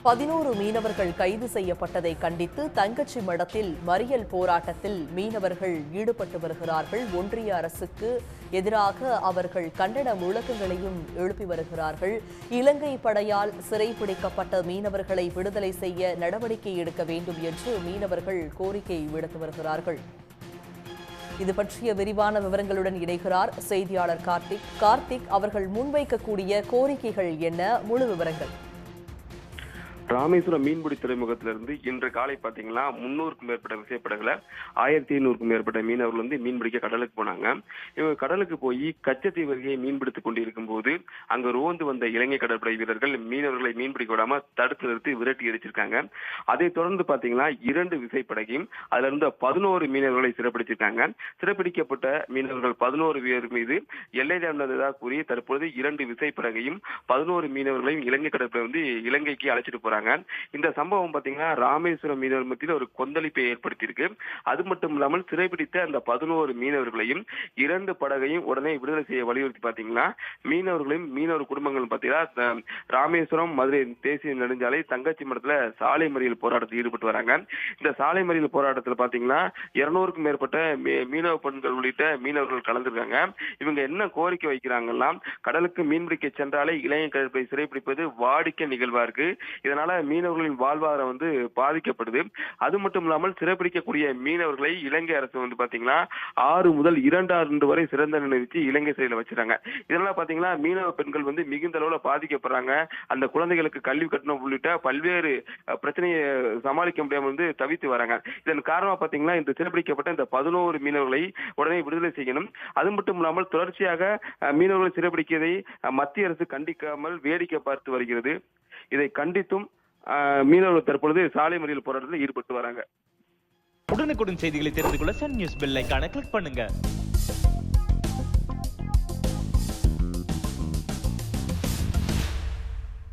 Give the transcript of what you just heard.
11 மீனவர்கள் கைது செய்யப்பட்டதை கண்டித்து தங்கச்சி மடத்தில் மறியல் போராட்டத்தில் மீனவர்கள் ஈடுபட்டு வருகிறார்கள். ஒன்றிய அரசுக்கு எதிராக அவர்கள் கண்டன முழக்கங்களையும் எழுப்பி வருகிறார்கள். இலங்கை படையால் சிறைப்பிடிக்கப்பட்ட மீனவர்களை விடுதலை செய்ய நடவடிக்கை எடுக்க வேண்டும் என்று மீனவர்கள் கோரிக்கை விடுத்து வருகிறார்கள். இது பற்றிய விரிவான விவரங்களுடன் இணைகிறார் செய்தியாளர் கார்த்திக். அவர்கள் முன்வைக்கக்கூடிய கோரிக்கைகள் என்ன? முழு விவரங்கள். ராமேஸ்வரம் மீன்பிடி துறைமுகத்திலிருந்து இன்று காலை பாத்தீங்கன்னா 300க்கும் மேற்பட்ட விசைப்படகுல 1500க்கும் மேற்பட்ட மீனவர்கள் வந்து மீன்பிடிக்க கடலுக்கு போனாங்க. இவங்க கடலுக்கு போய் கச்சத்தீவு அருகே மீன்பிடித்துக் கொண்டிருக்கும் போது அங்க ரோந்து வந்த இலங்கை கடற்படை வீரர்கள் மீனவர்களை மீன்பிடிக்க விடாம தடுத்து நிறுத்தி விரட்டி அடிச்சிருக்காங்க. அதை தொடர்ந்து பாத்தீங்கன்னா 2 விசைப்படகையும் அதுல இருந்த 11 மீனவர்களை சிறைப்பிடிச்சிருக்காங்க. சிறைப்பிடிக்கப்பட்ட மீனவர்கள் 11 பேர் மீது எல்லை தாண்டியதாக கூறி தற்போது 2 விசைப்படகையும் 11 மீனவர்களையும் இலங்கை கடற்படை வந்து இலங்கைக்கு அழைச்சிட்டு போறாங்க. இந்த சம்பவம் பாத்தீங்கன்னா ராமேஸ்வரம் மீனவர் மத்தியில் ஒரு கொந்தளிப்பை ஏற்படுத்தியிருக்கு. அது மட்டும் இல்லாமல் சிறைப்பிடித்த அந்த 11 மீனவர்களையும் 2 படகையும் உடனே விடுதலை செய்ய வலியுறுத்தி பாத்தீங்கன்னா மீனவர்களையும் மீனவர் குடும்பங்களும் பாத்தீங்கன்னா ராமேஸ்வரம் மதுரை தேசிய நெடுஞ்சாலை தங்கச்சி மடத்துல சாலை மறியல் போராட்டத்தில் ஈடுபட்டு வராங்க. இந்த சாலை மறியல் போராட்டத்தில் பாத்தீங்கன்னா 200க்கும் மேற்பட்ட மீனவ பெண்கள் உள்ளிட்ட மீனவர்கள் கலந்துருக்காங்க. இவங்க என்ன கோரிக்கை வைக்கிறாங்கன்னா, கடலுக்கு மீன்பிடிக்க சென்றாலே இலங்கை கடற்படை சிறைப்பிடிப்பது வாடிக்கை நிகழ்வா இருக்கு. இதனால மீனவர்களின் வாழ்வாதாரம் வந்து பாதிக்கப்படுது. அது மட்டும் இல்லாமல் சிறைப்பிடிக்கக்கூடிய மீனவர்களை இலங்கை அரசு வந்து பாத்தீங்கன்னா 6 முதல் 2 ஆண்டு வரை சிறந்த நினைவிச்சு இலங்கை சிறையில் வச்சிருக்காங்க. இதனால பாத்தீங்கன்னா மீனவ பெண்கள் வந்து மிகுந்த அளவுல பாதிக்கப்படுறாங்க. அந்த குழந்தைகளுக்கு கல்வி கட்டணம் உள்ளிட்ட பல்வேறு பிரச்சனையை சமாளிக்க முடியாம வந்து தவித்து வராங்க. இதன் காரணமா பாத்தீங்கன்னா இந்த சிறைப்பிடிக்கப்பட்ட இந்த 11 மீனவர்களை உடனே விடுதலை செய்யணும். அது மட்டும் இல்லாமல் தொடர்ச்சியாக மீனவர்களை சிறைப்பிடிக்கிறதை மத்திய அரசு கண்டிக்காமல் வேடிக்கை பார்த்து வருகிறது. இதை கண்டித்தும் மீனவர்கள் தற்பொழுது சாலை மறியல் போராட்டத்தில் ஈடுபட்டு வராங்க. உடனுக்குடன் செய்திகளை தெரிந்து கொள்ள சன் நியூஸ் பெல் ஐகானை கிளிக் பண்ணுங்க.